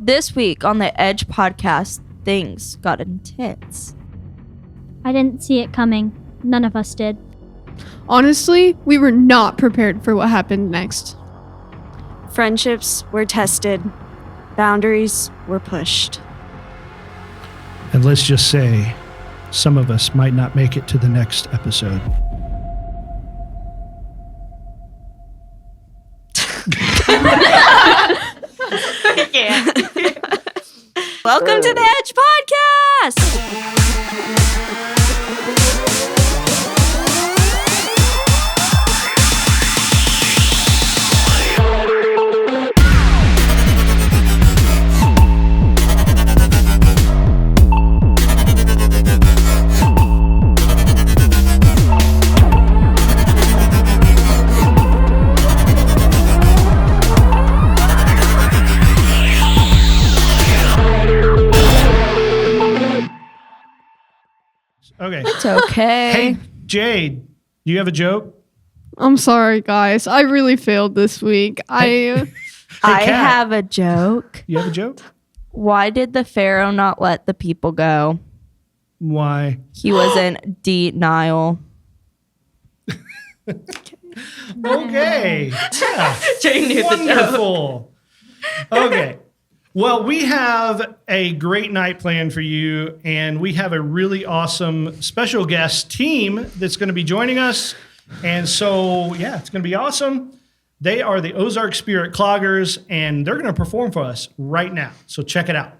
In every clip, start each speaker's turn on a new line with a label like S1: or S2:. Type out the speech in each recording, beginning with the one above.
S1: This week on the Edge podcast, things got intense.
S2: I didn't see it coming. None of us did.
S3: Honestly, we were not prepared for what happened next.
S4: Friendships were tested. Boundaries were pushed.
S5: And let's just say, some of us might not make it to the next episode.
S4: Yeah. Welcome to the Edge podcast.
S5: Okay.
S1: It's okay.
S5: Hey, Jade, do you have a joke?
S3: I'm sorry, guys. I really failed this week.
S1: I
S5: Kat.
S1: have a joke.
S5: You have a joke?
S1: Why did the Pharaoh not let the people go?
S5: Why?
S1: He was in denial.
S5: Okay. Yeah.
S4: Jane knew the joke.
S5: Wonderful. Okay. Well, we have a great night planned for you, and we have a really awesome special guest team that's going to be joining us. And so, yeah, it's going to be awesome. They are the Ozark Spirit Cloggers, and they're going to perform for us right now. So check it out.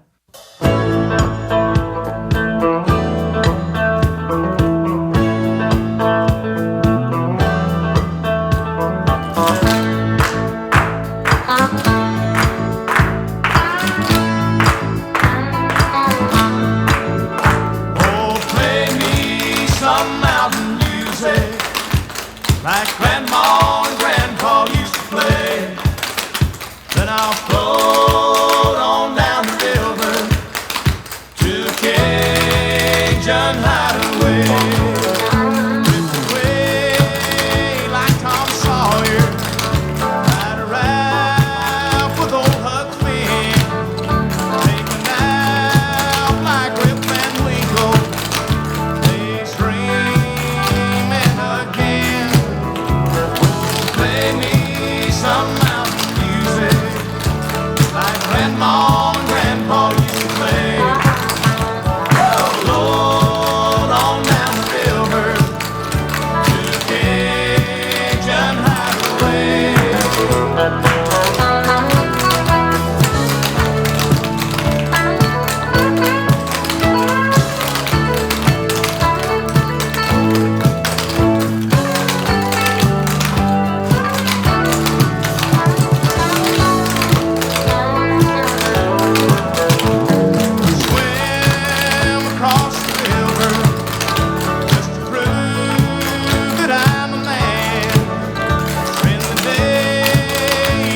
S6: Like Grandma and Grandpa used to play. Then I'll float on down the river to Cajun Hideaway. Drift away like Tom Sawyer, ride a raft with old Huck Finn. Take a nap like Rip Van Winkle, days dreaming again. Play me some mountain music like Grandma and Grandpa used to play. Float on down the river to Cajun Hideaway. Swim across the river just to prove that I'm a man. Spend the day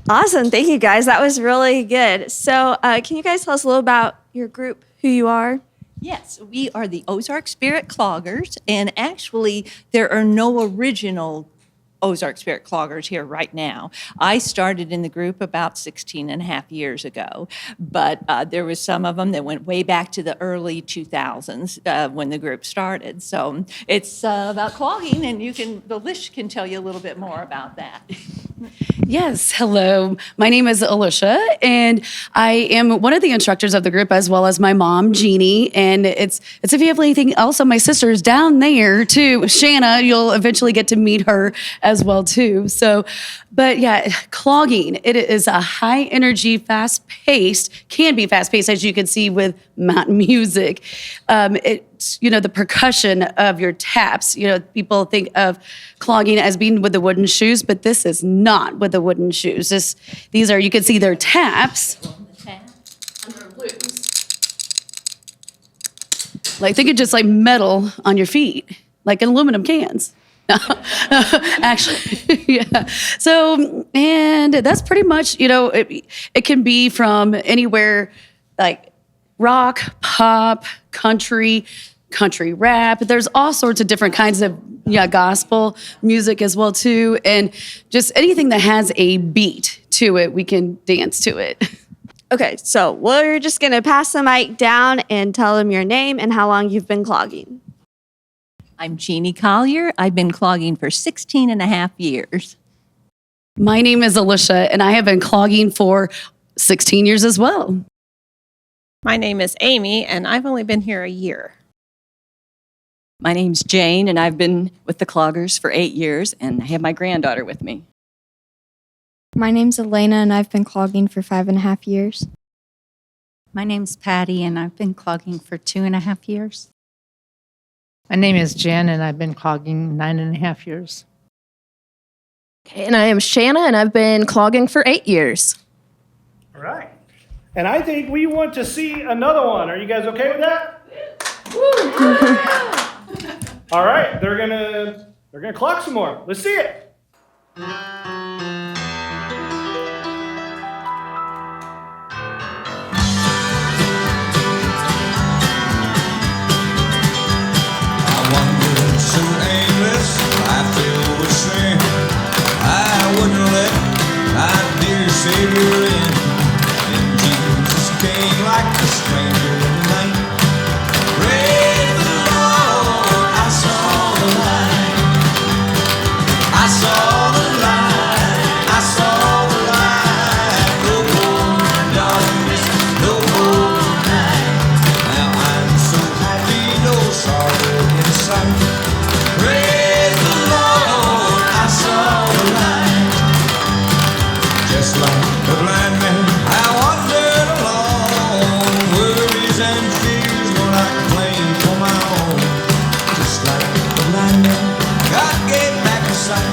S4: Awesome. Thank you, guys. That was really good. So can you guys tell us a little about your group, who you are?
S7: Yes, we are the Ozark Spirit Cloggers, and actually, there are no original Ozark Spirit Cloggers here right now. I started in the group about 16 and a half years ago, but there was some of them that went way back to the early 2000s when the group started. So it's about clogging, and the list can tell you a little bit more about that.
S8: Yes, hello. My name is Alicia, and I am one of the instructors of the group, as well as my mom, Jeannie. And it's if you have anything else on my sister's down there too, Shanna. You'll eventually get to meet her as well too. So, but yeah, clogging. It is a high energy, fast paced. Can be fast paced, as you can see with mountain music. It's the percussion of your taps. People think of clogging as being with the wooden shoes, but this is not with the wooden shoes. These are, you can see their taps. Like think of just like metal on your feet, like in aluminum cans. Actually, yeah. So, and that's pretty much, it can be from anywhere like rock, pop, country rap. There's all sorts of different kinds of gospel music as well too, and just anything that has a beat to it, we can dance to it.
S4: Okay, so we're just going to pass the mic down and tell them your name and how long you've been clogging.
S7: I'm Jeannie Collier. I've been clogging for 16 and a half years.
S8: My name is Alicia, and I have been clogging for 16 years as well.
S9: My name is Amy, and I've only been here a year.
S10: My name's Jane, and I've been with the Cloggers for 8 years, and I have my granddaughter with me.
S11: My name's Elena, and I've been clogging for 5.5 years.
S12: My name's Patty, and I've been clogging for 2.5 years.
S13: My name is Jen, and I've been clogging 9.5 years.
S14: Okay, and I am Shanna, and I've been clogging for 8 years.
S5: All right. And I think we want to see another one. Are you guys okay with that? All right, they're gonna clog some more. Let's see it.
S6: Savior in, and Jesus came like a stranger in the night. Praise the Lord, I saw the light. I saw the light. I saw the light. No more darkness, no more night. Now I'm so happy, no sorrow in sight. Praise the Lord, I saw the light. Just like the blind man, I wandered along. Worries and fears were not claim for my own. Just like the blind man, God gave back the sight.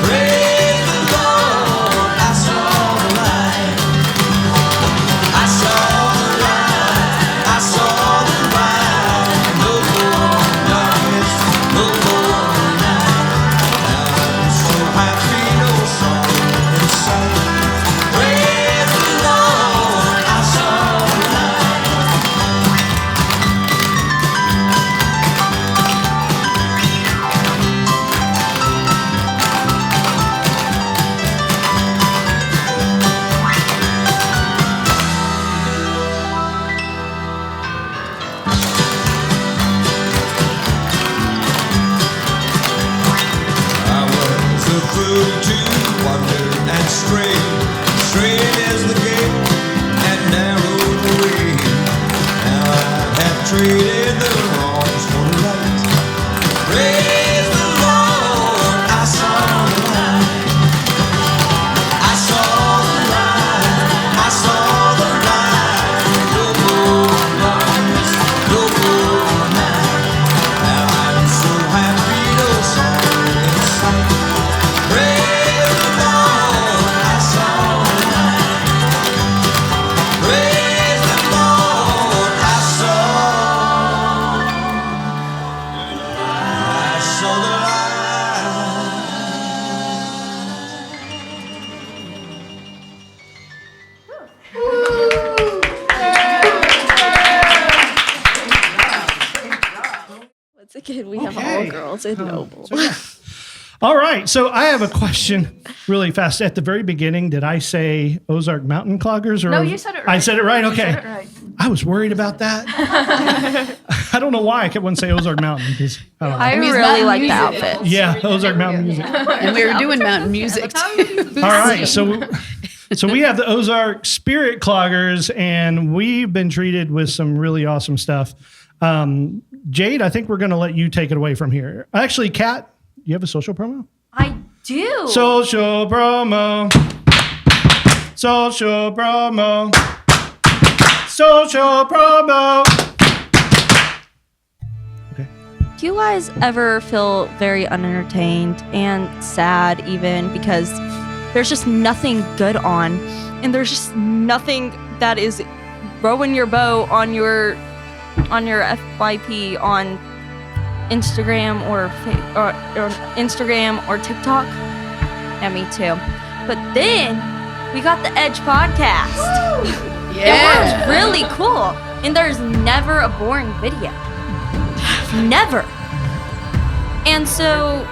S6: Praise the Lord, I saw the light. I saw the light. I saw the light. No more darkness, no more night. Now I'm so happy, no sorrow inside. Praise the Lord, I saw the light. I was a fool to wander and stray. Straight as the gate and narrow the way. Now I have traded the wrongs for the right. Praise the Lord, I saw the light. I saw the light. I saw the light. No more darkness, no more night. Now I'm so happy, no sorrow in sight. Praise the Lord, I saw
S4: girls in Noble.
S5: All right. So I have a question really fast. At the very beginning, did I say Ozark Mountain Cloggers? Or
S14: No, you said it right.
S5: I said it right?
S14: You
S5: Okay.
S14: said it right.
S5: I was worried about that. I don't know why I kept wanting to say Ozark Mountain. Because
S1: I
S8: mean, it's
S1: really
S8: mountain
S1: like the
S8: music.
S1: outfit.
S5: Yeah, Ozark Mountain music.
S8: And we were doing mountain music too.
S5: All right. So we have the Ozark Spirit Cloggers, and we've been treated with some really awesome stuff. Jade, I think we're going to let you take it away from here. Actually, Kat, you have a social promo?
S1: I do.
S5: Social promo. Social promo. Social promo. Okay.
S1: Do you guys ever feel very unentertained and sad even because there's just nothing good on, and there's just nothing that is rowing your boat on your FYP on Instagram or Instagram or TikTok? Yeah, me too. But then we got the Edge podcast.
S8: Yeah.
S1: It was really cool, and there's never a boring video. Never. And so,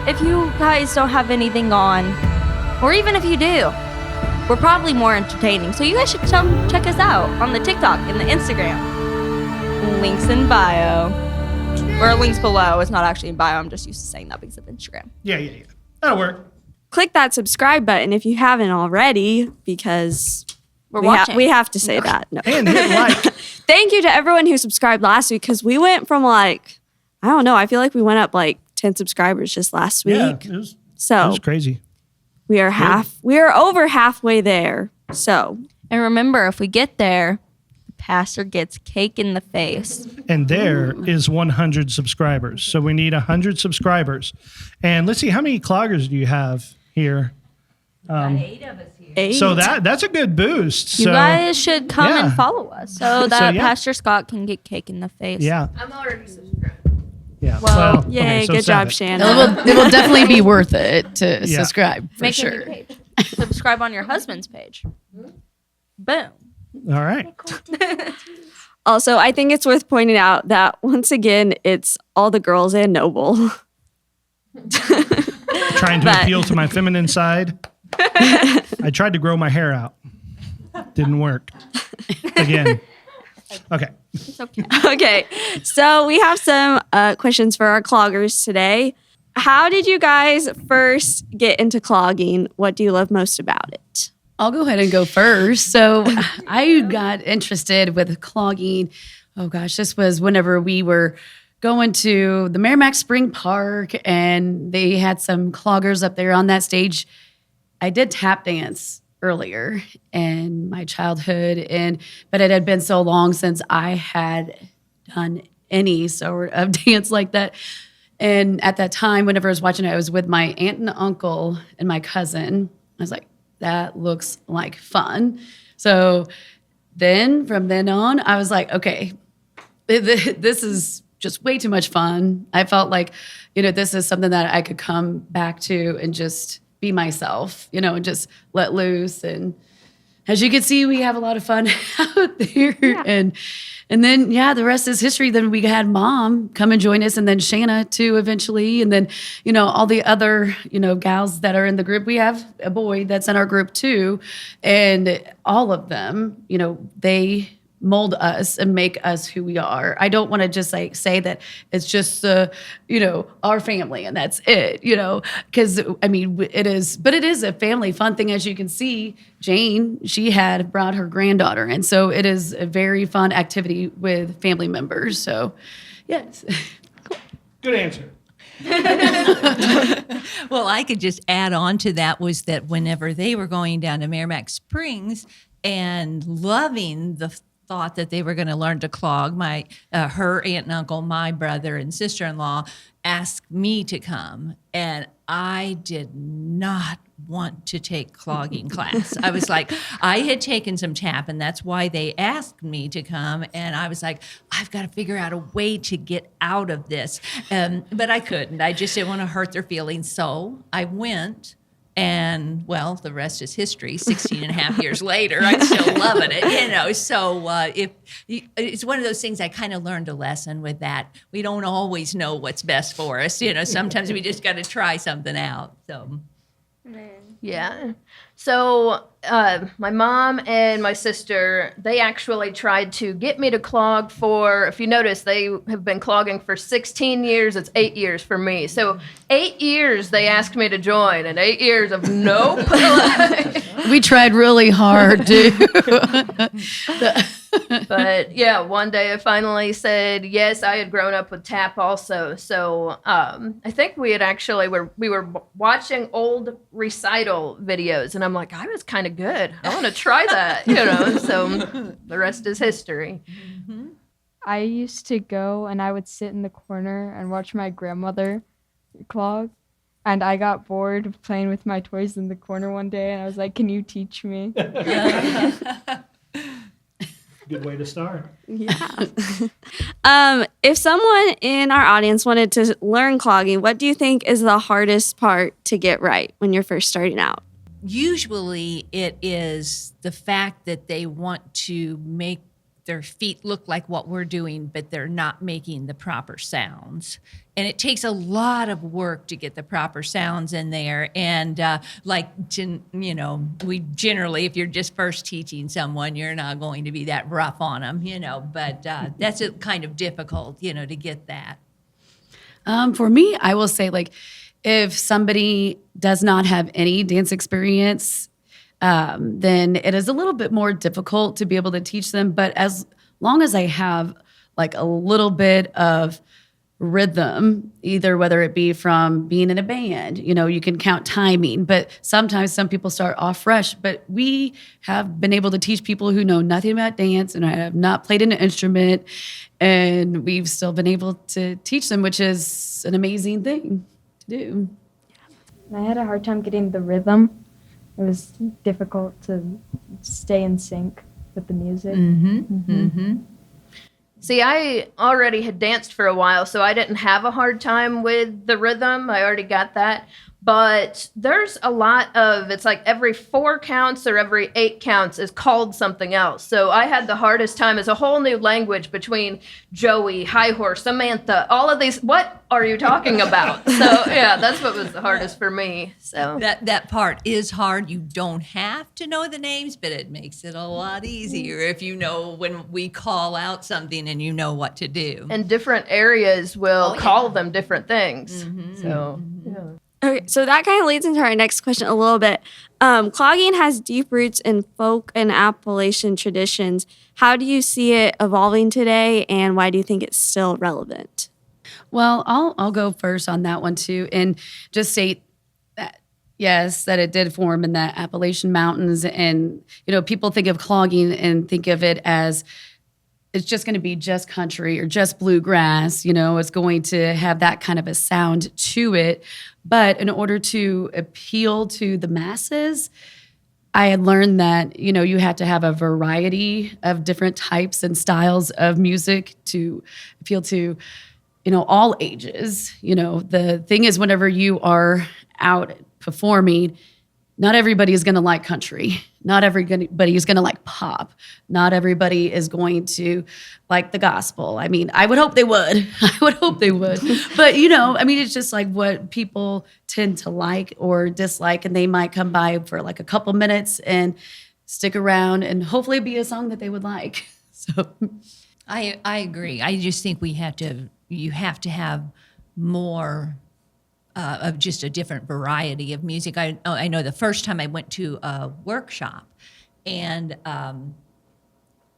S1: if you guys don't have anything on, or even if you do, we're probably more entertaining. So you guys should check us out on the TikTok and the Instagram. Links in bio. Or links below. It's not actually in bio. I'm just used to saying that because of Instagram.
S5: Yeah. That'll work.
S4: Click that subscribe button if you haven't already, because
S1: We're watching.
S4: we have to say that. No.
S5: And hit like.
S4: Thank you to everyone who subscribed last week, because we went from I don't know, I feel like we went up 10 subscribers just last week.
S5: Yeah, it was crazy.
S4: We are over halfway there. So,
S1: and remember, if we get there, the pastor gets cake in the face.
S5: And there is 100 subscribers. So we need 100 subscribers. And let's see, how many cloggers do you have here?
S1: 8 of us here.
S4: 8.
S5: So that's a good boost.
S1: You
S5: So,
S1: guys should come
S5: yeah.
S1: and follow us so that
S5: yeah.
S1: Pastor Scott can get cake in the face.
S5: Yeah.
S14: I'm already subscribed.
S5: Yeah.
S1: Well,
S4: yay,
S5: so
S4: good
S5: send
S4: job,
S5: it.
S4: Shannon.
S8: It will definitely be worth it to
S5: Yeah.
S8: subscribe for
S1: Make
S8: sure.
S1: a new page. Subscribe on your husband's page. Boom.
S5: All right.
S4: Also, I think it's worth pointing out that once again, it's all the girls in Noble.
S5: Trying to appeal to my feminine side. I tried to grow my hair out. Didn't work. Again. Okay.
S1: It's okay.
S4: Okay, so we have some questions for our cloggers today. How did you guys first get into clogging? What do you love most about it?
S8: I'll go ahead and go first. So I got interested with clogging. Oh gosh, this was whenever we were going to the Merrimack Spring Park, and they had some cloggers up there on that stage. I did tap dance earlier in my childhood, but it had been so long since I had done any sort of dance like that. And at that time, whenever I was watching it, I was with my aunt and uncle and my cousin. I was like, that looks like fun. So then from then on, I was like, okay, this is just way too much fun. I felt like, this is something that I could come back to and just be myself, and just let loose. And as you can see, we have a lot of fun out there. Yeah. And then, the rest is history. Then we had Mom come and join us, and then Shanna too eventually. And then, all the other, gals that are in the group. We have a boy that's in our group too. And all of them, they mold us and make us who we are. I don't want to just say that it's just our family and that's it, because it is a family fun thing. As you can see, Jane, she had brought her granddaughter, and so it is a very fun activity with family members. So yes.
S5: Good answer.
S7: Well, I could just add on to that was that whenever they were going down to Merrimack Springs and loving the thought that they were going to learn to clog, her aunt and uncle, my brother and sister-in-law asked me to come, and I did not want to take clogging class. I was like, I had taken some tap, and that's why they asked me to come, and I was like, I've got to figure out a way to get out of this, but I couldn't. I just didn't want to hurt their feelings, so I went.
S15: And well, the rest is history. 16 and a half years later, I'm still loving it, you know. So it's one of those things I kind of learned a lesson with that. We don't always know what's best for us, you know. Sometimes we just got to try something out. So.
S14: Yeah. So my mom and my sister, they actually tried to get me to clog for, if you notice, they have been clogging for 16 years. It's 8 years for me. So 8 years they asked me to join, and 8 years of nope.
S8: We tried really hard, dude.
S14: But yeah, one day I finally said yes. I had grown up with tap also, so I think we were watching old recital videos, and I'm like, I was kind of good. I want to try that, you know. So the rest is history.
S11: I used to go and I would sit in the corner and watch my grandmother clog. And I got bored of playing with my toys in the corner one day, and I was like, can you teach me?
S5: Good way to start.
S4: Yeah. If someone in our audience wanted to learn clogging, what do you think is the hardest part to get right when you're first starting out?
S15: Usually it is the fact that they want to make their feet look like what we're doing, but they're not making the proper sounds. And it takes a lot of work to get the proper sounds in there. And you know, we generally, if you're just first teaching someone, you're not going to be that rough on them, you know, but that's kind of difficult, you know, to get that.
S8: For me, I will say, like, if somebody does not have any dance experience, then it is a little bit more difficult to be able to teach them. But as long as I have like a little bit of rhythm, either whether it be from being in a band, you know, you can count timing, but sometimes some people start off fresh. But we have been able to teach people who know nothing about dance and have not played an instrument, and we've still been able to teach them, which is an amazing thing to do.
S11: I had a hard time getting the rhythm. It was difficult to stay in sync with the music.
S14: See, I already had danced for a while, so I didn't have a hard time with the rhythm. I already got that. But there's a lot of, it's like every 4 counts or every 8 counts is called something else. So I had the hardest time as a whole new language between Joey, High Horse, Samantha, all of these. What are you talking about? So yeah, that's what was the hardest for me. So
S15: that part is hard. You don't have to know the names, but it makes it a lot easier if you know when we call out something and you know what to do.
S14: And different areas will call them different things. So yeah.
S4: Okay, so that kind of leads into our next question a little bit. Clogging has deep roots in folk and Appalachian traditions. How do you see it evolving today, and why do you think it's still relevant?
S8: Well, I'll go first on that one too, and just state that yes, that it did form in the Appalachian Mountains, and you know, people think of clogging and think of it as it's just going to be just country or just bluegrass. You know, it's going to have that kind of a sound to it. But in order to appeal to the masses, I had learned that, you know, you had to have a variety of different types and styles of music to appeal to, you know, all ages. You know, the thing is, whenever you are out performing, not everybody is going to like country. Not everybody is going to like pop. Not everybody is going to like the gospel. I mean, I would hope they would. But, you know, I mean, it's just like what people tend to like or dislike, and they might come by for like a couple minutes and stick around and hopefully be a song that they would like. So
S15: I agree. I just think you have to have more of just a different variety of music. I know the first time I went to a workshop, and I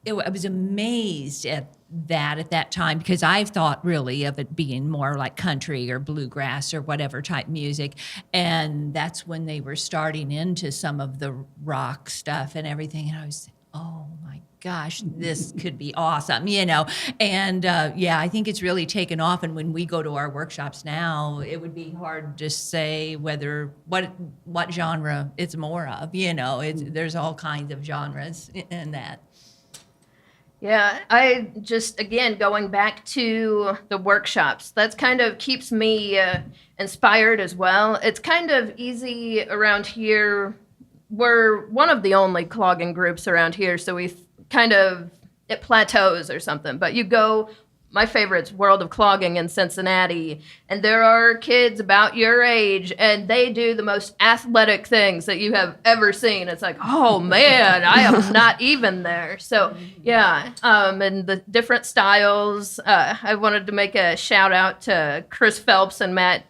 S15: was amazed at that time, because I thought really of it being more like country or bluegrass or whatever type music, and that's when they were starting into some of the rock stuff and everything, and I was, oh my gosh, this could be awesome, you know. And yeah, I think it's really taken off. And when we go to our workshops now, it would be hard to say what genre it's more of. You know, there's all kinds of genres in that.
S14: Yeah, I just, again, going back to the workshops, that's kind of keeps me inspired as well. It's kind of easy around here. We're one of the only clogging groups around here, so it plateaus or something. But you go, my favorite's World of Clogging in Cincinnati, and there are kids about your age, and they do the most athletic things that you have ever seen. It's like, oh man, I am not even there. So yeah, and the different styles. I wanted to make a shout out to Chris Phelps and Matt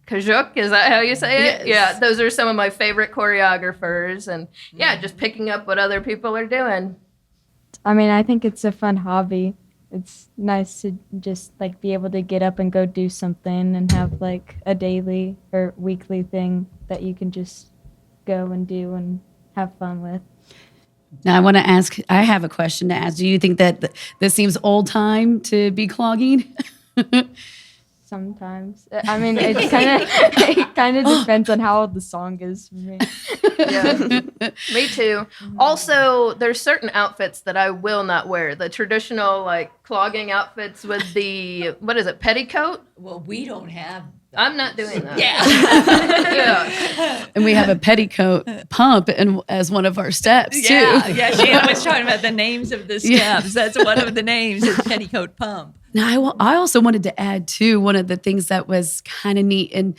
S14: Kajuk, is that how you say it?
S8: Yes.
S14: Yeah, those are some of my favorite choreographers, and yeah, just picking up what other people are doing.
S11: I mean, I think it's a fun hobby. It's nice to just like be able to get up and go do something and have like a daily or weekly thing that you can just go and do and have fun with.
S8: Now I have a question to ask. Do you think that this seems old time to be clogging?
S11: Sometimes. I mean, it kind of depends on how old the song is for me.
S14: Yeah, me too. Also, there's certain outfits that I will not wear. The traditional like clogging outfits with the, what is it, petticoat?
S15: Well, we don't have.
S14: I'm not doing that.
S15: Yeah.
S8: And we have a petticoat pump as one of our steps too.
S15: Yeah, Shannon was talking about the names of the steps. That's one of the names is petticoat pump.
S8: Now, I also wanted to add too, one of the things that was kind of neat, and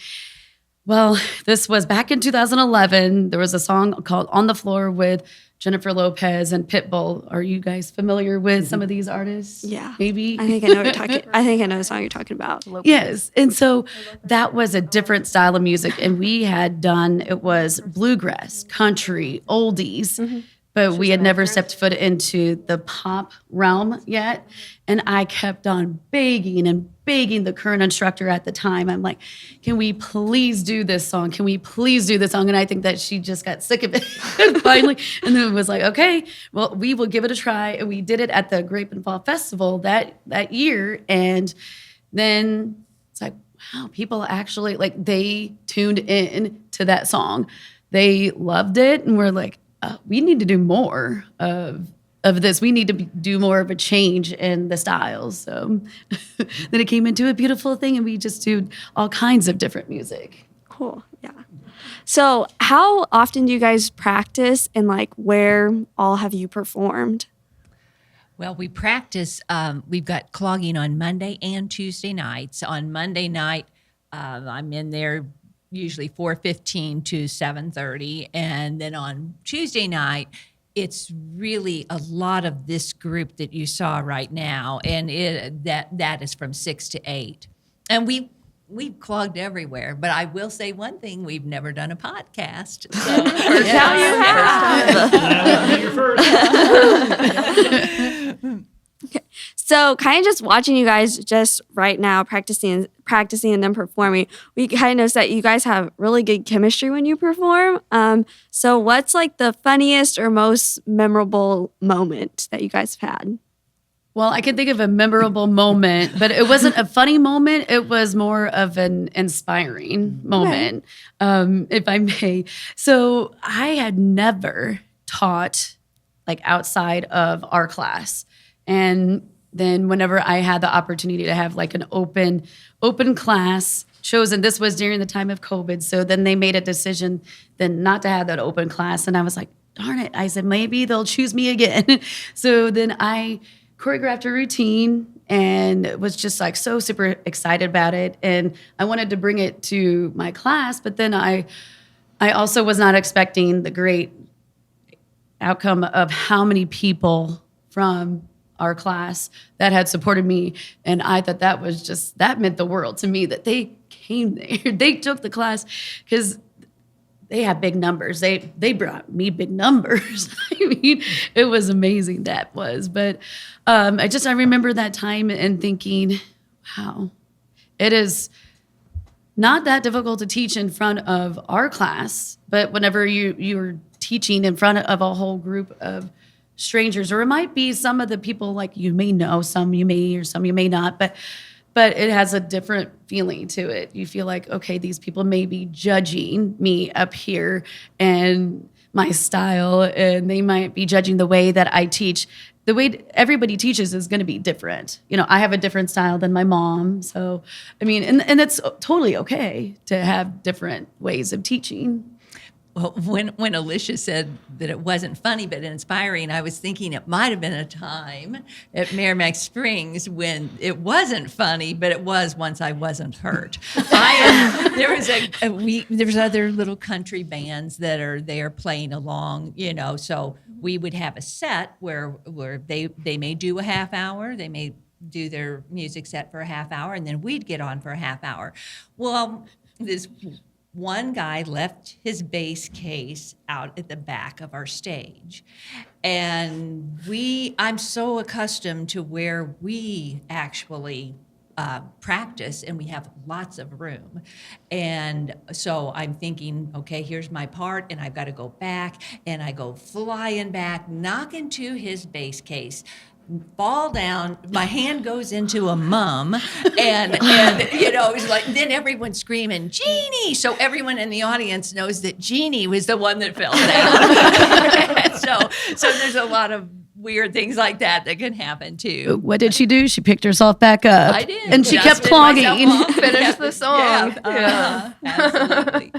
S8: well, this was back in 2011. There was a song called "On the Floor" with Jennifer Lopez and Pitbull. Are you guys familiar with some of these artists?
S4: Yeah,
S8: maybe.
S4: I think I know what you're talking. I think I know the song you're talking about.
S8: Yes, and so that was a different style of music, and we had done it was bluegrass, country, oldies. But we had never stepped foot into the pop realm yet. And I kept on begging the current instructor at the time. I'm like, can we please do this song? Can we please do this song? And I think that she just got sick of it finally. And then it was like, okay, well, we will give it a try. And we did it at the Grape and Fall Festival that year. And then it's like, wow, people actually, like, they tuned in to that song. They loved it. And we're like, we need to do more of this. We need to do more of a change in the styles. So then it came into a beautiful thing, and we just do all kinds of different music.
S4: Cool. Yeah. So how often do you guys practice, and like where all have you performed?
S15: Well, we practice. We've got clogging on Monday and Tuesday nights. On Monday night, I'm in there usually 4:15 to 7:30, and then on Tuesday night it's really a lot of this group that you saw right now, and that is from 6 to 8, and we've clogged everywhere. But I will say one thing: we've never done a podcast. So
S4: First time you have.
S5: That would be your first.
S4: Okay. So kind of just watching you guys just right now practicing and then performing, we kind of noticed that you guys have really good chemistry when you perform. So what's like the funniest or most memorable moment that you guys have had?
S8: Well, I can think of a memorable moment, but it wasn't a funny moment. It was more of an inspiring moment, if I may. So I had never taught like outside of our class. And then whenever I had the opportunity to have like an open class chosen, this was during the time of COVID. So then they made a decision then not to have that open class. And I was like, darn it. I said, maybe they'll choose me again. So then I choreographed a routine and was just like so super excited about it. And I wanted to bring it to my class, but then I also was not expecting the great outcome of how many people from our class that had supported me. And I thought that meant the world to me, that they came there. They took the class because they had big numbers. They brought me big numbers. I mean, it was amazing, that was. But I remember that time and thinking, wow, it is not that difficult to teach in front of our class, but whenever you're teaching in front of a whole group of strangers, or it might be some of the people like you may know, some you may, or some you may not, but it has a different feeling to it. You feel like, okay, these people may be judging me up here, my style, and they might be judging the way that I teach. The way everybody teaches is going to be different. I have a different style than my mom. So, I mean, and that's totally okay to have different ways of teaching.
S15: Well, when Alicia said that it wasn't funny but inspiring, I was thinking it might have been a time at Merrimack Springs when it wasn't funny, but it was once I wasn't hurt. There's other little country bands that are there playing along, so we would have a set where they may do a half hour, they may do their music set for a half hour, and then we'd get on for a half hour. Well, this one guy left his bass case out at the back of our stage. And I'm so accustomed to where we actually practice, and we have lots of room. And so I'm thinking, okay, here's my part, and I've got to go back, and I go flying back, knock into his bass case, fall down, my hand goes into a mum, and it's like, then everyone's screaming, Jeannie! So everyone in the audience knows that Jeannie was the one that fell down. so there's a lot of weird things like that can happen too.
S8: What did she do? She picked herself back up.
S15: I did.
S8: And she kept clogging.
S14: Finish the song.
S15: Yeah, absolutely.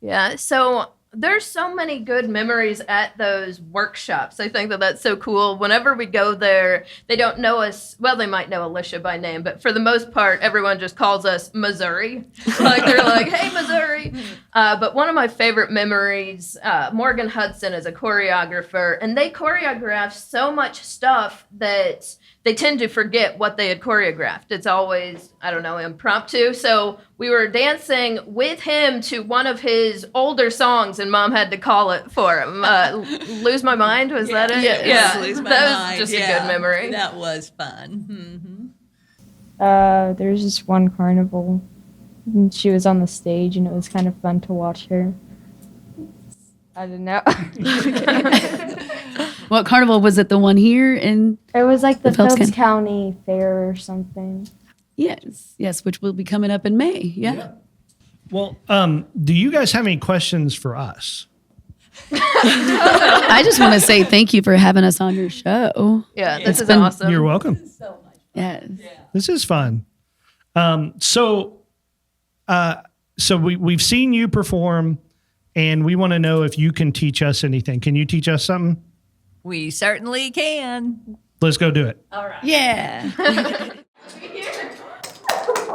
S14: Yeah, so there's so many good memories at those workshops. I think that's so cool. Whenever we go there, they don't know us. Well, they might know Alicia by name, but for the most part, everyone just calls us Missouri. Like they're like, hey, Missouri. But one of my favorite memories, Morgan Hudson is a choreographer, and they choreograph so much stuff that they tend to forget what they had choreographed. It's always, impromptu. So we were dancing with him to one of his older songs, and Mom had to call it for him. Lose My Mind, was that it?
S15: Yeah. Lose My
S14: That
S15: Mind.
S14: was just a good memory.
S15: That was fun. Mm-hmm.
S11: There was just one carnival, and she was on the stage, and it was kind of fun to watch her. I don't know.
S8: What carnival was it? The one here in?
S11: It was like the
S8: Phelps
S11: Phelps County Fair or something.
S8: Yes, which will be coming up in May. Yeah.
S5: Well, do you guys have any questions for us?
S8: I just want to say thank you for having us on your show.
S14: Yeah, this is awesome.
S5: You're welcome.
S8: So much. Yes.
S5: This is fun. So we've seen you perform, and we want to know if you can teach us anything. Can you teach us something?
S15: We certainly can.
S5: Let's go do it.
S15: All right.
S8: Yeah.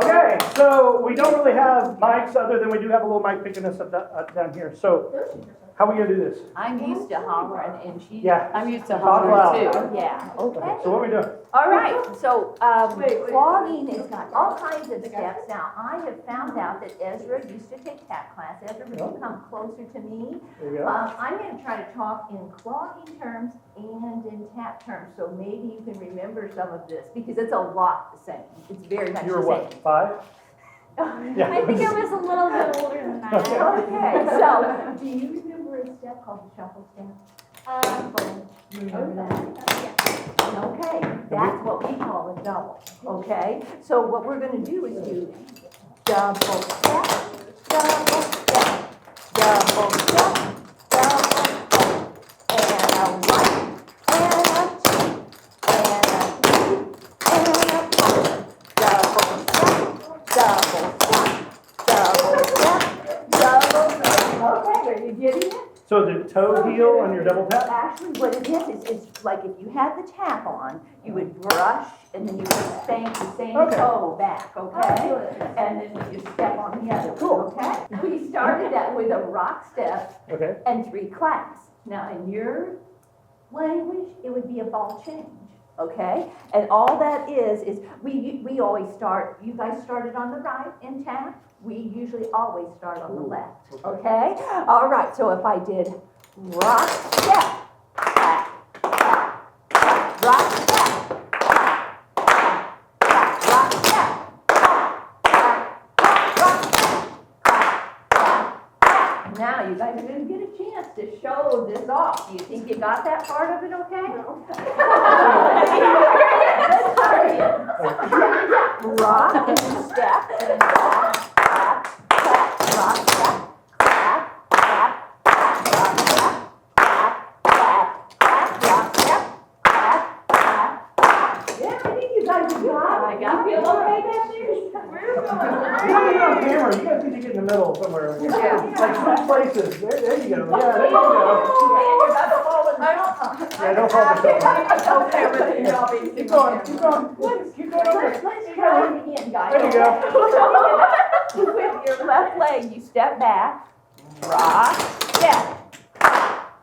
S5: Okay, so we don't really have mics other than we do have a little mic picking us up down here. So how are we going to do this?
S7: I'm used to hollering, and
S5: I'm
S7: used to
S5: Talk
S7: hollering
S5: loud.
S7: too. Yeah. Okay.
S5: So what are we doing?
S7: All right, so clogging has got all kinds of steps. Now, I have found out that Ezra used to take tap class. Ezra, would you come closer to me?
S5: There you go.
S7: I'm going to try to talk in clogging terms and in tap terms, so maybe you can remember some of this, because it's a lot the same. It's very much
S5: You were
S7: the
S5: what,
S7: same.
S5: 5? Yeah.
S2: I think I was a little bit older than that.
S7: Okay, so do you remember a step called the shuffle step? You remember that? Okay, that's what we call a double, okay? So what we're gonna do is do double step, double step, double step, double step, and a 1, and a 2, and a 3, and a 4. Double step, double step, double step, double step. Okay, are you getting it?
S5: So the toe heel on your double tap?
S7: Actually, what it is like if you had the tap on, you would brush and then you would spank the same toe back, okay? And then you step on the other, okay? We started that with a rock step and 3 claps. Now, in your language, it would be a ball change, okay? And all that is we always start, you guys started on the right in tap. We usually always start on the left, okay? All right, so if I did rock, step, clap, clap, clap, rock, step, clap, clap, clap, rock, step, clap, clap, clap, rock, step, clap, clap, clap. Now you guys are going to get a chance to show this off. Do you think you got that part of it okay? No. Rock and then step and then clap, clap, clap, rock, step, clap, clap, clap, rock, step,
S5: middle somewhere. Like switch places. There you go. Yeah, there you go. Yeah, don't fall Keep going. Keep going.
S16: Let's try it again, guys.
S5: There you go.
S16: With your left leg, you step back, rock, step, clap,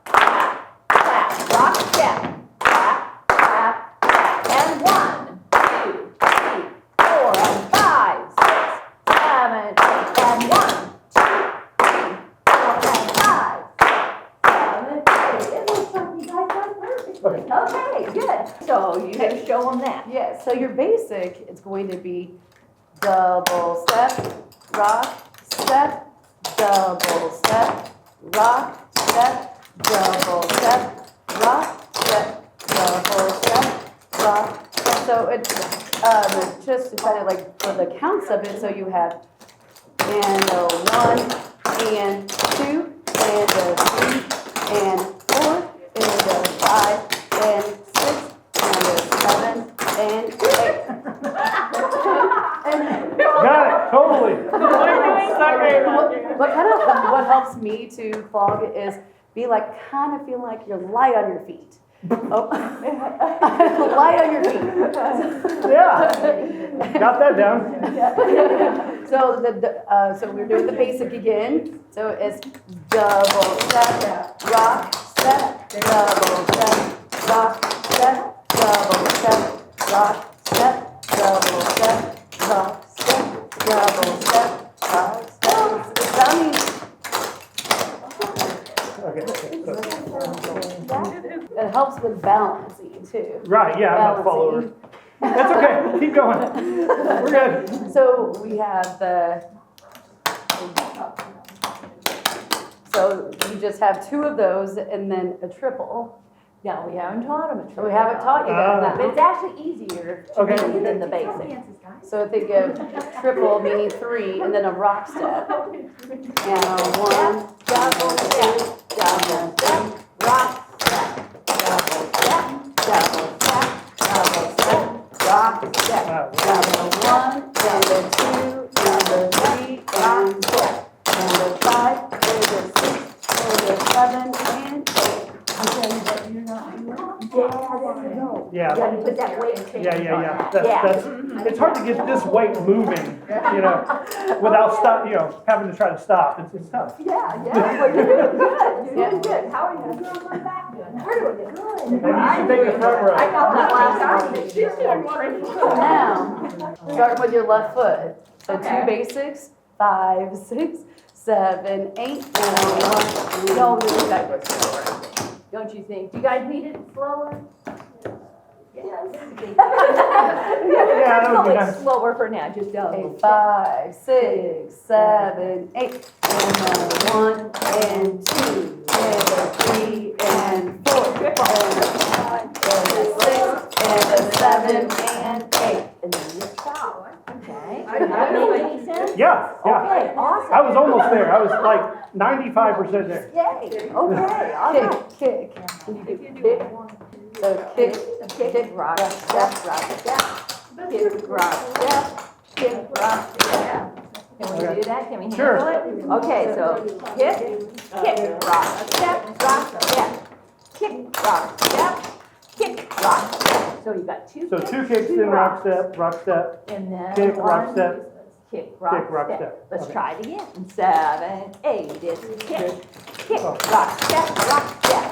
S16: rock, step, clap, clap, clap, and 1, 2, 3, 4, and 5, 6, 7, 8, and 1, 2, 3, 4, and 5, 7, 8. It looks like you guys got perfectly. Okay, good. So you gotta show them that.
S17: Yes, so your basic is going to be double step, rock, step, double step, rock, step, double step, rock, step, double step, rock, step. So it's just kind of like for the counts of it, so you have and a 1 and 2 and a 3 and 4 and a 5 and 6 and a 7 and 8.
S5: Got it, totally.
S17: What helps me to clog is be like kind of feeling like you're light on your feet. Oh. Light on your feet.
S5: Yeah. Got that down.
S17: So so we're doing the basic again. So it's double step, rock, step, double step, rock, step, double step, rock, step, double step, rock, step, double step, rock, step. That means it helps with balancing too.
S5: Right, yeah, I'm not following. That's okay, keep going. We're good.
S17: So we have so you just have 2 of those and then a triple.
S16: No, we haven't taught them a triple.
S17: We haven't taught you that.
S16: But it's actually easier to do than the basic.
S17: So think of triple meaning 3 and then a rock step. And a 1, double step, double step, rock step, double step, double step, double step, rock step, double 1, and a 2, and a 3, and 4, and a 5, and a 6, and a 7, and 8.
S5: Yeah.
S16: You gotta put that weight change
S5: Yeah.
S16: on that.
S5: That's, it's hard to get this weight moving, without having to try to stop. It's tough.
S16: Yeah. Well, you're doing good. You're doing good. How are you doing on my back doing? We're doing good.
S5: Maybe you should take the front row.
S16: I got that last time. She's doing great.
S17: Now, start with your left foot. So
S16: Okay.
S17: 2 basics, 5, 6, 7, 8, and 1.
S16: No, this is gotta go slower. Don't you think? Do you guys need it slower? Yes.
S5: that would be nice.
S16: Slower for now, just double.
S17: Okay, 5, 6, 7, 8, and a 1, and 2, and a 3, and 4, and a 5, and a 6, and a 7, and 8.
S16: And then you stop. Okay.
S17: Does that make any sense?
S5: Yeah.
S16: Okay, awesome.
S5: I was almost there. I was like 95% there.
S16: Yay. Okay, all right.
S17: Kick. Can you do kick? So kick, rock, step, rock, step. Kick, rock, step. Kick, rock, step.
S16: Can we do that? Can we
S5: Sure.
S16: handle it? Okay, so kick, rock, step, step. Kick, rock, step, rock, step. So you got 2
S5: So
S16: kicks.
S5: 2 kicks, then rock step,
S16: And then
S5: kick, rock,
S16: 1,
S5: step.
S16: kick, rock, step. Let's
S5: Okay.
S16: try it again. 7, 8. It's kick, rock, step, kick, rock, step,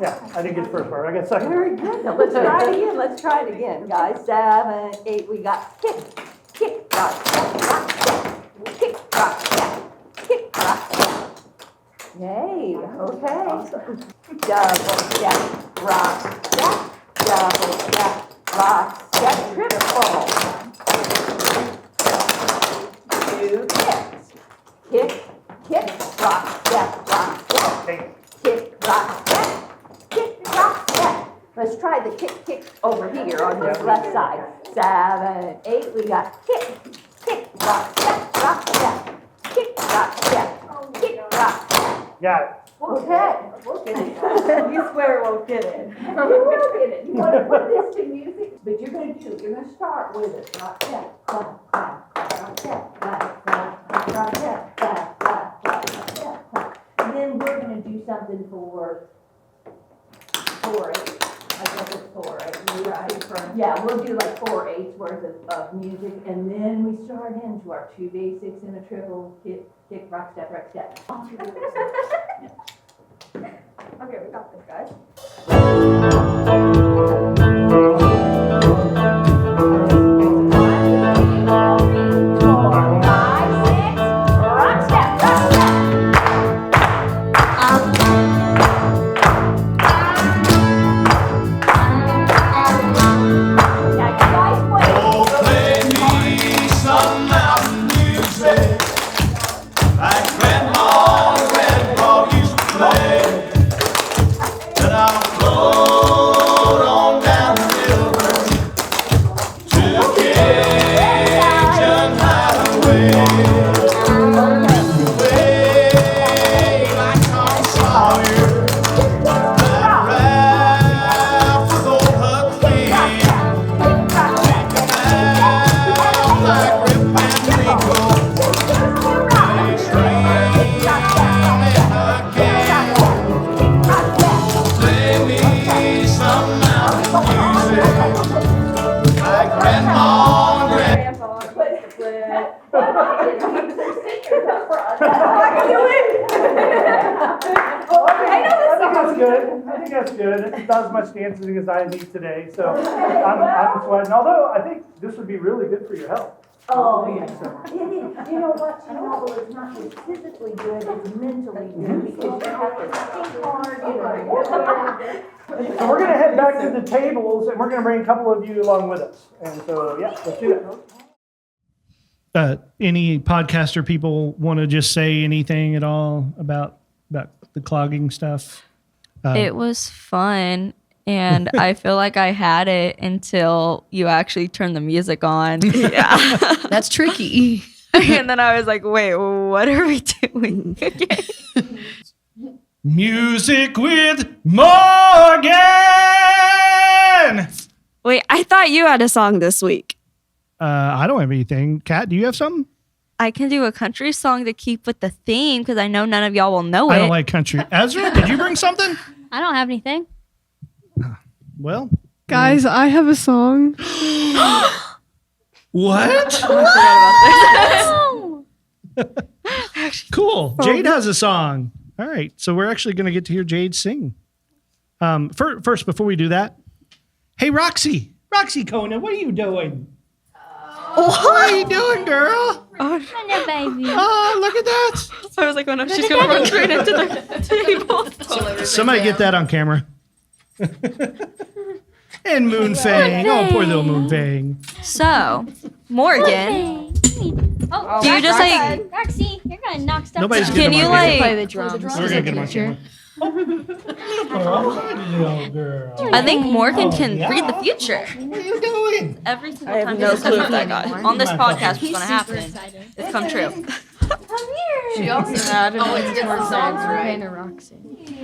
S5: Yeah, I didn't get the first part. I got second.
S16: Very good. Now let's try it again. Let's try it again, guys. 7, 8. We got kick, rock, step, kick, rock, step, Yay. Okay. Double step, rock, step, double step, rock, step, triple. 2 kicks. Kick, rock, step, kick, rock, step. Let's try the kick over here on this left side. 7, 8. We got kick, rock, step, kick, rock, step,
S5: Got it.
S16: Okay. You swear it won't get it. You will get it. You want to put this to music, but you're going to start with it. Rock, step, clap, clap, step, clap, clap, rock, step, clap, clap, clap, step, clap. And then we're gonna do something for 4/8. I guess it's 4/8, right? Yeah, we'll do like 4/8 worth of music, and then we start into our 2 basics and a triple, kick, rock, step, rock, step. Okay, we got this, guys.
S5: I think that's good. It's not as much dancing as I need today, so I'm sweating. Although I think this would be really good for your health.
S16: Oh, yeah. You know what, it's not just physically good, it's mentally good, because you have to think hard,
S5: So we're going to head back to the tables, and we're going to bring a couple of you along with us. And so, yeah, let's do that. Any podcaster people want to just say anything at all about the clogging stuff?
S1: It was fun, and I feel like I had it until you actually turned the music on.
S8: Yeah. That's tricky.
S1: And then I was like, wait, what are we doing?
S5: Music with Morgan!
S4: Wait, I thought you had a song this week.
S5: I don't have anything. Kat, do you have something?
S1: I can do a country song to keep with the theme because I know none of y'all will know it.
S5: I don't like country. Ezra, did you bring something?
S2: I don't have anything.
S5: Well,
S3: Guys, I have a song.
S5: what? Cool. Jade has a song. All right. So we're actually going to get to hear Jade sing. First, before we do that, hey, Roxy Kona, what are you doing? What are you doing, girl?
S2: My new baby.
S5: Oh, look at that.
S1: I was like, oh no, she's going to run straight into the table.
S5: Somebody get that on camera. And Moonfang. Oh, poor little Moonfang.
S1: So, Morgan.
S2: Oh,
S1: Do you just like...
S2: Roxy, you're going to knock stuff
S5: Nobody's
S2: down.
S5: getting
S1: Can you
S5: them on camera.
S1: like...
S11: Play the drums.
S5: We're going to get him on camera. Oh, little girl.
S1: I think Morgan can read the future.
S5: What are you doing?
S1: Every single
S4: I have
S1: time
S4: no
S1: you say
S4: clue if
S1: something
S4: that got
S1: on this podcast what's going to happen. It's come true.
S11: She also it's different songs, right? Roxy.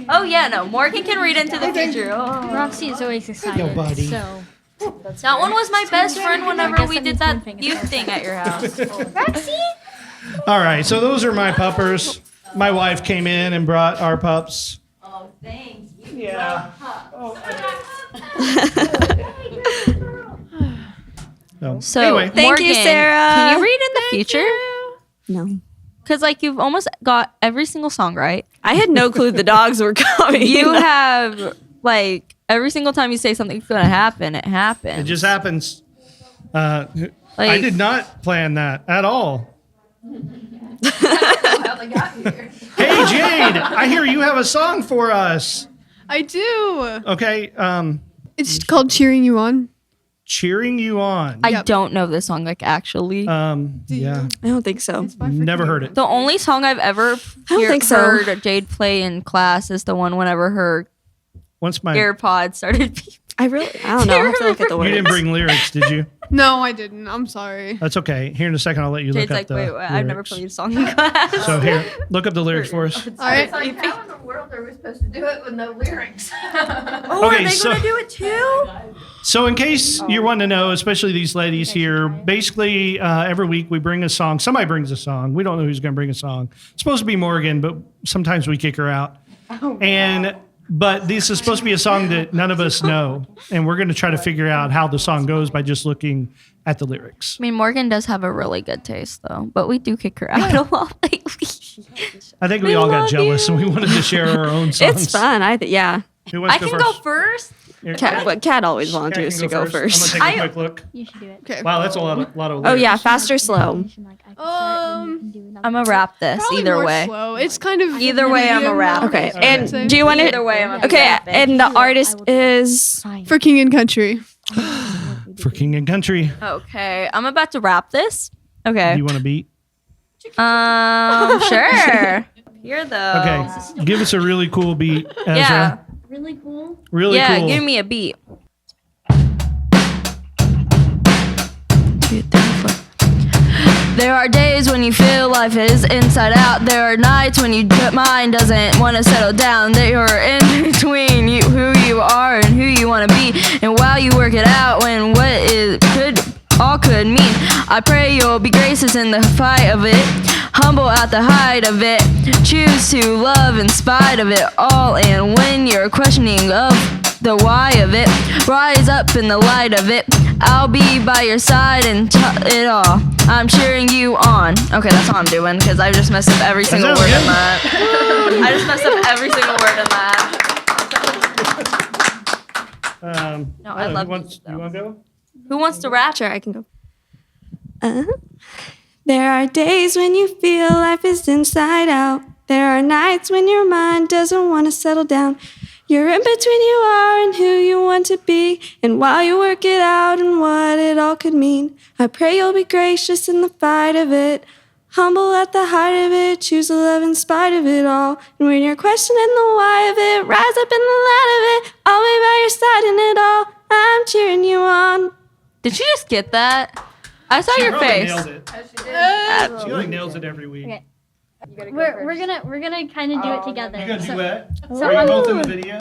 S1: Oh yeah, no. Morgan can read into the future. Oh.
S2: Roxy is always excited.
S5: buddy.
S2: So
S1: That one was my best friend whenever
S2: guess
S1: we
S2: that
S1: did
S2: means
S1: that
S2: one finger.
S1: youth thing at your house.
S2: Roxy?
S5: All right. So those are my puppers. My wife came in and brought our pups.
S16: Oh, thanks.
S5: Yeah.
S1: So
S5: Anyway.
S4: Thank you,
S1: Morgan,
S4: Sarah.
S1: Can you read in the future?
S4: No.
S1: Because like you've almost got every single song right.
S4: I had no clue the dogs were coming.
S1: You have like every single time you say something's going to happen, it happens.
S5: It just happens. I did not plan that at all. Hey, Jade, I hear you have a song for us.
S3: I do.
S5: Okay.
S3: It's called Cheering You On.
S5: Cheering You On.
S1: I don't know this song like actually.
S5: Yeah.
S4: I don't think so.
S5: Never heard it.
S1: The only song I've ever
S4: think so.
S1: heard Jade play in class is the one whenever her
S5: Once my
S1: AirPods started beeping.
S4: I don't know. I have to look at the
S5: You
S4: words.
S5: didn't bring lyrics, did you?
S3: No, I didn't. I'm sorry.
S5: That's okay. Here in a second, I'll let you
S1: Jade's
S5: look
S1: like,
S5: up the
S1: wait, I've never
S5: lyrics.
S1: played a song in class.
S5: So here, look up the lyrics for us.
S3: All right.
S14: It's like, how in the world are we supposed to do it with no lyrics?
S1: Oh,
S5: Okay,
S1: are they
S5: so-
S1: going to do it too?
S5: So in case you want to know, especially these ladies here, basically every week we bring a song. Somebody brings a song. We don't know who's going to bring a song. It's supposed to be Morgan, but sometimes we kick her out. But this is supposed to be a song that none of us know. And we're going to try to figure out how the song goes by just looking at the lyrics.
S1: I mean, Morgan does have a really good taste, though, but we do kick her out a lot lately.
S5: I think we all got jealous and we wanted to share our own songs.
S4: It's fun. Yeah.
S5: Who wants
S1: I
S5: to
S1: can
S5: go
S1: go first.
S4: Kat always volunteers to go first.
S5: I'm going to take a quick look.
S2: You should do it.
S3: Okay.
S5: Wow, that's a lot of
S4: Oh
S5: lyrics.
S4: yeah, fast or slow?
S1: I'm gonna rap this
S3: Probably
S1: either
S3: more
S1: way.
S3: slow. It's kind of
S1: Either way, I'm a rap.
S4: Okay.
S3: I would say.
S4: And do you want to?
S1: Either way, I'm a
S4: Okay.
S1: rap it.
S4: And the artist is.
S3: For King and Country.
S5: For King and Country.
S1: Okay, I'm about to rap this. Okay.
S5: Do you want to beat?
S1: Sure. Here though.
S5: Okay. Give us a really cool beat, Ezra.
S1: Yeah.
S2: Really cool.
S5: Really
S1: Yeah,
S5: cool.
S1: give me a beat. There are days when you feel life is inside out. There are nights when your mind doesn't want to settle down. There are in between who you are and who you want to be. And while you work it out, when what is could mean, I pray you'll be gracious in the fight of it, humble at the height of it, choose to love in spite of it all. And when you're questioning of the why of it, rise up in the light of it. I'll be by your side and it all. I'm cheering you on. Okay, that's all I'm doing because I just messed up every single word in that. I just messed up every single word in that. No, I love these,
S5: You want to go?
S1: Who wants to rap?
S4: Sure, I can go. There are days when you feel life is inside out. There are nights when your mind doesn't want to settle down. You're in between you are and who you want to be. And while you work it out and what it all could mean, I pray you'll be gracious in the fight of it, humble at the height of it, choose to love in spite of it all. And when you're questioning the why of it, rise up in the light of it. I'll be by your side in it all. I'm cheering you on.
S1: Did you just get that? I saw your
S5: really
S1: face.
S5: nailed it. She like nails it every week.
S2: Okay. We're gonna kind of do it together.
S5: You got a
S2: So-
S5: duet?
S2: so
S5: Are you
S2: I'm-
S5: both in the video?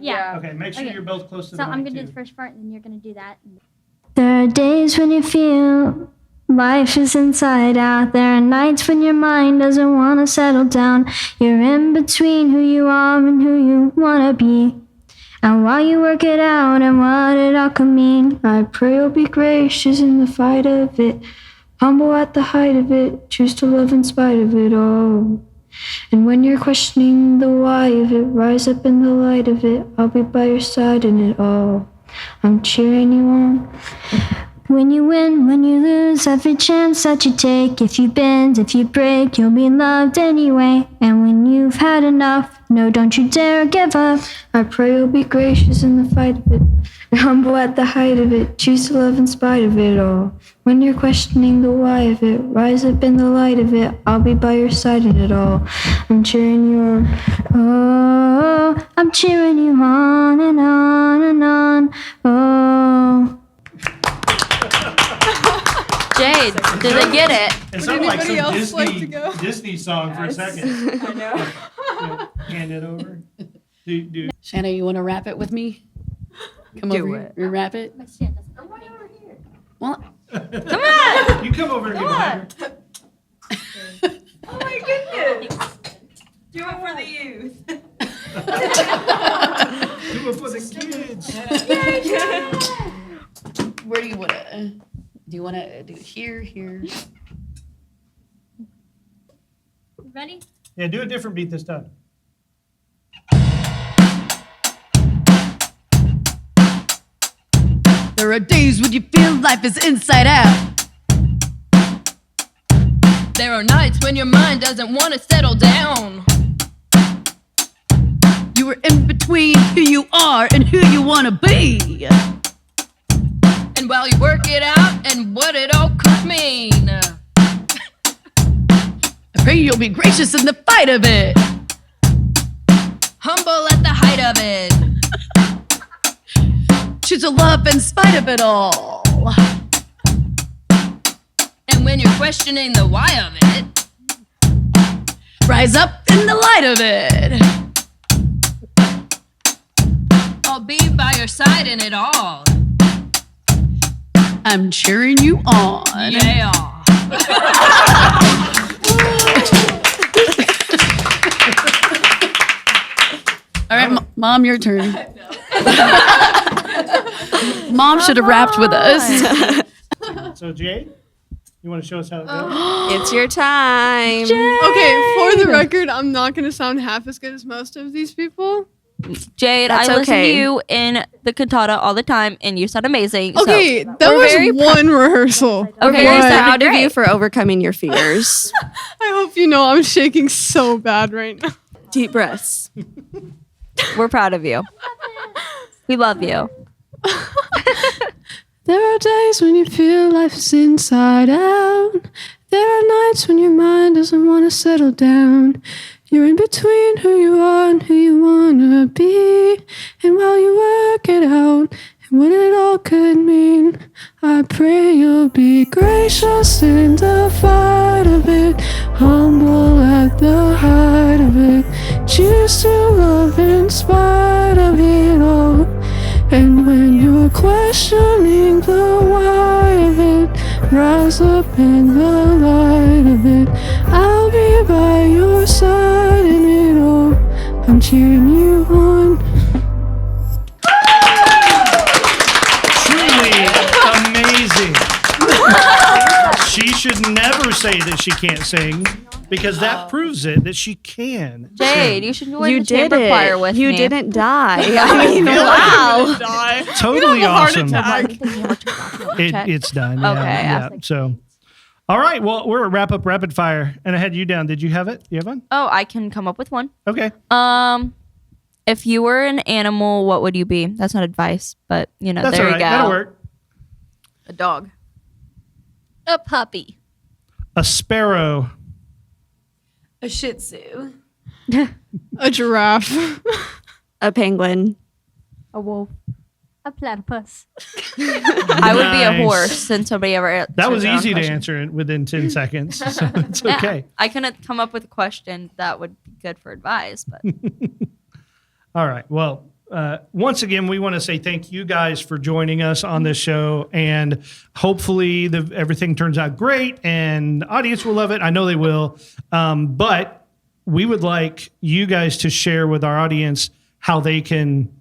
S2: Yeah.
S5: Okay, make sure
S2: Okay.
S5: you're both close to
S2: So
S5: the
S2: I'm
S5: mic
S2: gonna do
S5: too.
S2: the first part, and then you're gonna do that. There are days when you feel life is inside out. There are nights when your mind doesn't want to settle down. You're in between who you are and who you wanna be. And while you work it out and what it all could mean, I pray you'll be gracious in the fight of it, humble at the height of it, choose to love in spite of it all. And when you're questioning the why of it, rise up in the light of it. I'll be by your side in it all. I'm cheering you on. When you win, when you lose, every chance that you take, if you bend, if you break, you'll be loved anyway. And when you've had enough, no, don't you dare give up. I pray you'll be gracious in the fight of it, humble at the height of it, choose to love in spite of it all. When you're questioning the why of it, rise up in the light of it. I'll be by your side in it all. I'm cheering you on. Oh, I'm cheering you on and on and on. Oh.
S1: Jade, did they get it?
S5: It sounded like some
S3: anybody else like
S5: Disney,
S3: to go?
S5: Disney song for a second. I know. Hand it over. Do.
S8: Shanna, you want to rap it with me? Come
S1: Do
S8: over here and rap it. Well,
S1: Come on.
S5: You come over and get behind her.
S16: Oh my goodness. Do it for the youth.
S5: Do it for the kids.
S8: where do you want to? Do you want to do it here?
S2: Ready?
S5: Yeah, do a different beat this time.
S8: There are days when you feel life is inside out.
S14: There are nights when your mind doesn't want to settle down.
S8: You are in between who you are and who you want to be.
S14: And while you work it out and what it all could mean,
S8: I pray you'll be gracious in the fight of it.
S14: humble at the height of it.
S8: Choose to love in spite of it all.
S14: And when you're questioning the why of it,
S8: rise up in the light of it.
S14: I'll
S15: be by your side in it all.
S8: I'm cheering you on.
S15: Yeah.
S8: All right, Mom, your turn. Mom should have rapped with us.
S5: So, Jade, you want to show us how it goes?
S4: It's your time.
S3: Okay, for the record, I'm not going to sound half as good as most of these people.
S1: Jade,
S4: That's
S1: I listen to
S4: okay.
S1: you in the cantata all the time, and you sound amazing.
S3: Okay,
S1: so
S3: that
S1: we're
S3: was one rehearsal.
S4: We're very
S1: you sounded
S4: proud of
S1: great.
S4: you for overcoming your fears.
S3: I hope you know I'm shaking so bad right now.
S4: Deep breaths.
S1: We're proud of you. We love you.
S3: There are days when you feel life is inside out. There are nights when your mind doesn't want to settle down. You're in between who you are and who you want to be. And while you work it out and what it all could mean, I pray you'll be gracious in the fight of it, humble at the height of it, choose to love in spite of it all. And when you're questioning the why of it, rise up in the light of it. I'll be by your side in it all. I'm cheering you on.
S5: Truly amazing. She should never say that she can't sing because that proves it that she can.
S1: Jade, you should join
S4: You
S1: the
S4: did
S1: chamber
S4: it.
S1: choir with
S4: You
S1: me.
S4: didn't die. I mean, wow.
S5: Totally awesome.
S1: Check.
S5: It's done.
S1: Okay,
S5: Yeah. So, all right. Well, we're at wrap up rapid fire, and I had you down. Did you have it? You have one?
S1: Oh, I can come up with one.
S5: Okay.
S1: If you were an animal, what would you be? That's not advice, but you know,
S5: That's
S1: there
S5: all
S1: you
S5: right.
S1: go.
S5: That'll work.
S14: A dog.
S11: A puppy.
S5: A sparrow.
S8: A Shih Tzu.
S3: A giraffe.
S4: A penguin.
S11: A wolf.
S2: A platypus.
S1: I would be a
S5: Nice.
S1: horse since somebody ever.
S5: That was
S1: answered their own
S5: easy to
S1: question.
S5: answer it within 10 seconds. So it's
S1: Yeah,
S5: okay.
S1: I couldn't come up with a question that would be good for advice, but
S5: All right. Well, once again, we want to say thank you guys for joining us on this show, and hopefully everything turns out great, and the audience will love it. I know they will. But we would like you guys to share with our audience how they can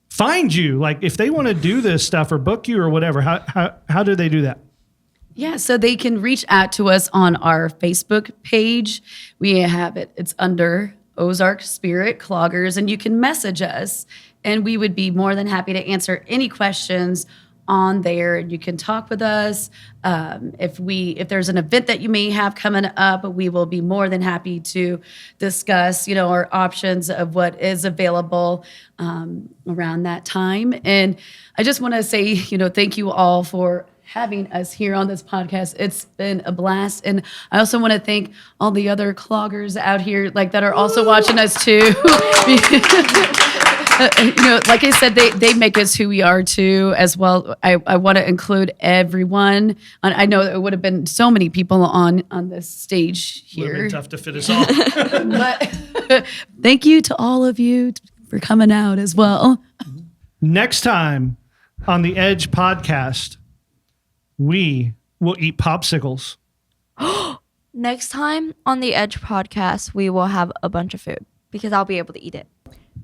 S5: find you. Like if they want to do this stuff or book you or whatever, how do they do that?
S8: Yeah, so they can reach out to us on our Facebook page. We have it. It's under Ozark Spirit Cloggers, and you can message us, and we would be more than happy to answer any questions on there. You can talk with us. If there's an event that you may have coming up, we will be more than happy to discuss, our options of what is available around that time. And I just want to say, thank you all for having us here on this podcast. It's been a blast. And I also want to thank all the other cloggers out here that are also watching us too. Like I said, they make us who we are too as well. I want to include everyone. I know it would have been so many people on this stage
S5: It would have
S8: here.
S5: been tough to fit us all.
S8: But thank you to all of you for coming out as well.
S5: Next time on the Edge podcast, we will eat popsicles.
S1: next time on the Edge podcast, we will have a bunch of food because I'll be able to eat it.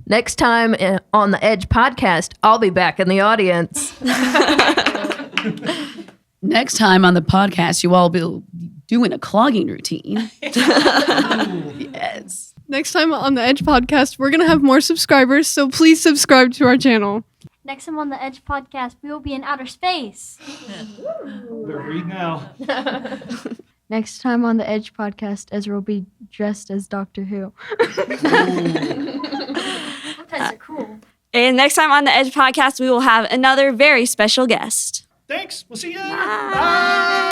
S14: Next time on the Edge podcast, I'll be back in the audience.
S8: Next time on the podcast, you all will be doing a clogging routine. Yes.
S3: Next time on the Edge podcast, we're going to have more subscribers, so please subscribe to our channel.
S2: Next time on the Edge podcast, we will be in outer space.
S5: Better read now.
S11: Next time on the Edge podcast, Ezra will be dressed as Doctor Who.
S2: That's cool.
S4: And next time on the Edge podcast, we will have another very special guest.
S5: Thanks. We'll see you.
S4: Bye.